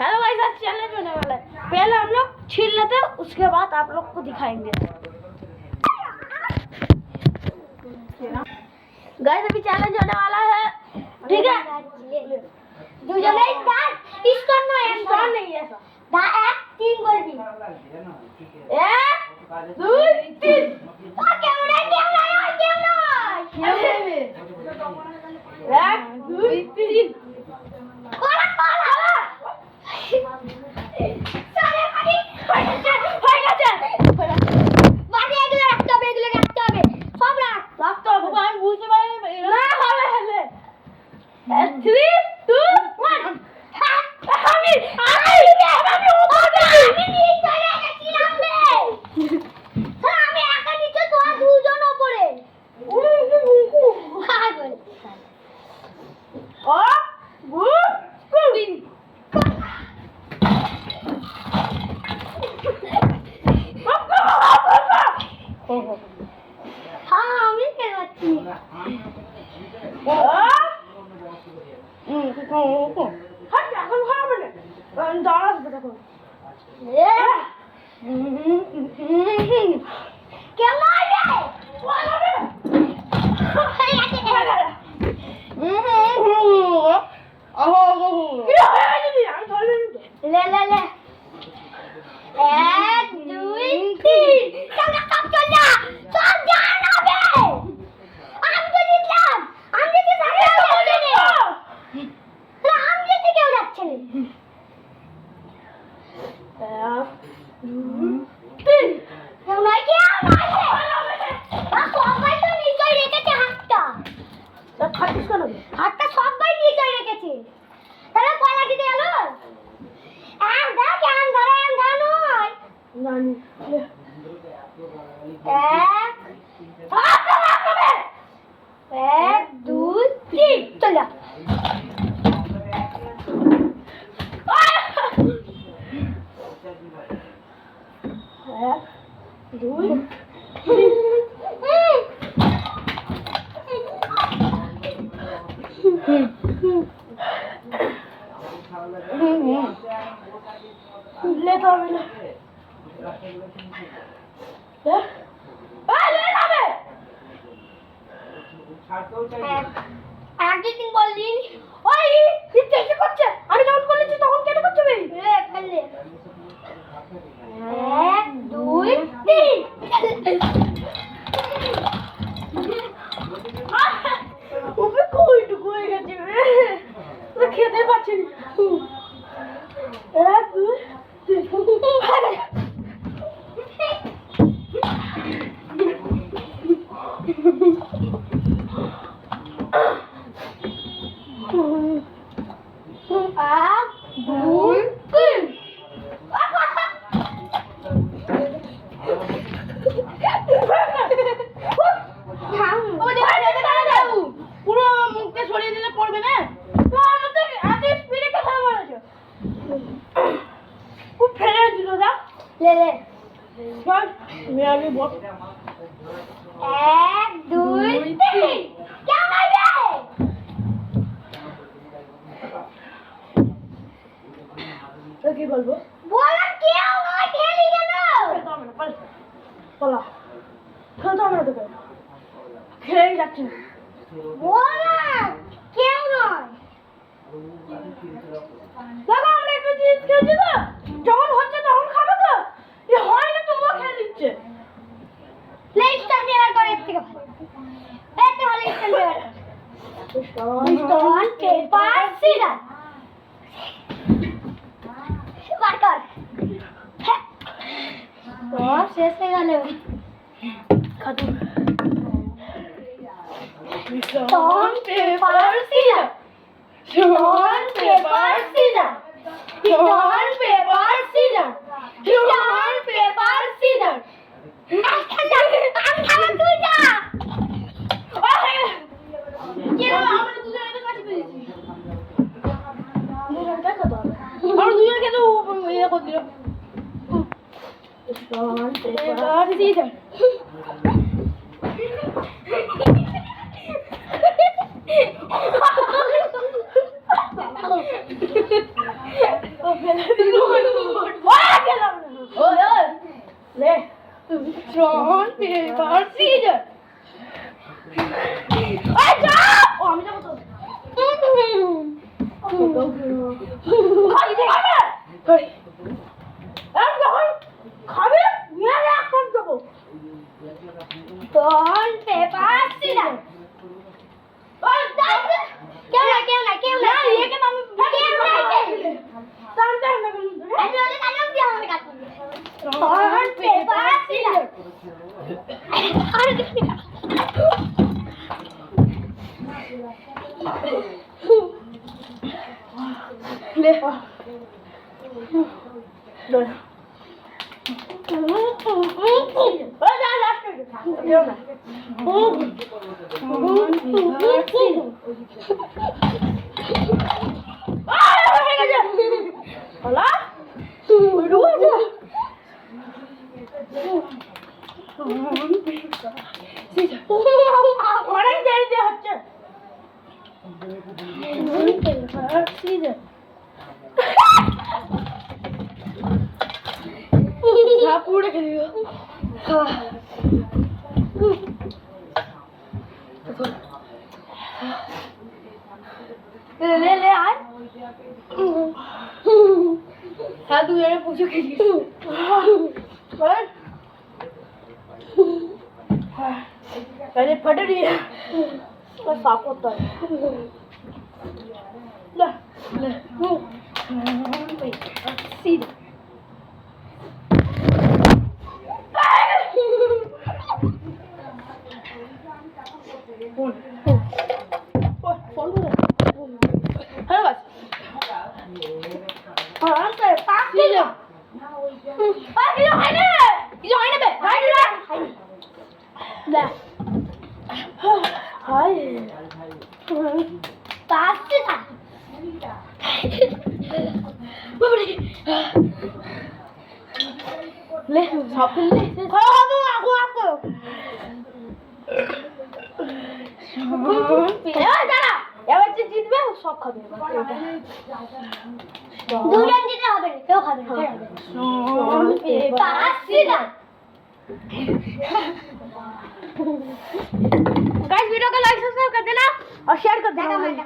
Hello guys, आज challenge होने वाला है। पहले हम लोग छीन लेते हैं, उसके बाद आप लोग को दिखाएंगे। गाइस अभी चैलेंज होने वाला है, ठीक है? দুজনেই দাঁত পিস্টন নয় स्टॉन नहीं है ऐसा। দা এক তিন বলবি 1 2 3 ও কেমন নয় एक दो तीन কোলা কোলা সারে খালি হয়ে গেছে। বাড়ি এগুলো রাখতে হবে সব রাখতে হবে। বাবা আমি বুঝতে পারি না, হবে হবে। 3 2 1 আমি নিয়ে চলে গেছিলাম রে স্যার আমি একা নিচে তোরা দুজন উপরে পাগল ও গু কুড়ি হ্যাঁ আমি খেলাচ্ছি এখন খারাপ না, দাঁড়া দেখো। কেমন হবে লে লে লে 1 2 3 চল সব চল যা সব জান হবে আমি তো জিতলাম আমি জিতে সাথে যাচ্ছে রে আমি জিতে কেউ যাচ্ছে না 3 কেউ নয় সবাই তো নিচে রেখেছে খাটিস কেন? হাতটা সবাই নিচে রেখেছে তাহলে কয়লা জিতে গেল আম ধরে নয় নানি এক দুই তিন চল যা এক দুই लेट हो गया আগে দিন বললি ওই নিচে কি করছে? আমি যখন বলেছি তখন কেন করছো বে? রে ফেলে 1 2 3 উপরে কইটুকু হয়ে গেছে রে, তো খেতে পাচ্ছি না। এক দুই পুরো মুখে সরিয়ে দিলে পড়বে না। তো আমাদের এত স্পিডে কথা বলেছো, খুব ফেলে দিল না। লে লে চল মেয়ালি বল 1 2 3 কেমন হবে তো কি বলবো? বলা কেউ নয় খেলি গেল বলা খেলতে হবে না তোকে, খেলেই যাচ্ছে। বলা কেউ নয় দেখো আমরা একটা জিনিস খেলছি তো, যখন হচ্ছে তখন খাবে তো, এ হয় না তোমরা খেয়ে দিচ্ছে। প্লেসটা দেওয়ার করে থেকে এতে হলে স্ট্যান্ড দেওয়ার স্টোন পেপার সিজার বার কর তো শেষ হয়ে গেল খাতু stone paper scissor stone paper scissor stone paper scissor stone paper scissor আমি খেলা তুই যা কেন আমরা দুজনে তো কাছে পেয়েছি, দুজনে খেতে হবে। আমরা দুজনে খেতে ইয়ে করে দিল। স্টোন পেপার সিজার রন পেপার সিজার আই যা ও আমি যাব তো খাই দে খাবে আর যখন খাবে নিয়ে রাখতে দেবো রন পেপার সিজার আর দাও কেউ না ये के नाम কেউ নাই सांता में আমি ওদের কাছে দিয়ে আমাকে কাটুন রন পেপার সিজার আর ले लो जा लास्ट में देओ ना होला उड़ू जा অনেক দেরি দিয়ে হচ্ছে পুরো খেলি ले ले आय हाँ तू यार पूछो खेली पहले फट रही है और साफ होता है ले ले सीधा फोन हेलो बस हाँ सर पास किलो है ना बे हाय ले हाय पास से था ले साफ ले हाँ तू आपको দাঁড়া এবার যে জিতবে সব খাবে দুজন দিতে হবে না কেউ খাবে না পাস সিজার गाइस वीडियो को लाइक सब्सक्राइब कर देना और शेयर कर देना मैंने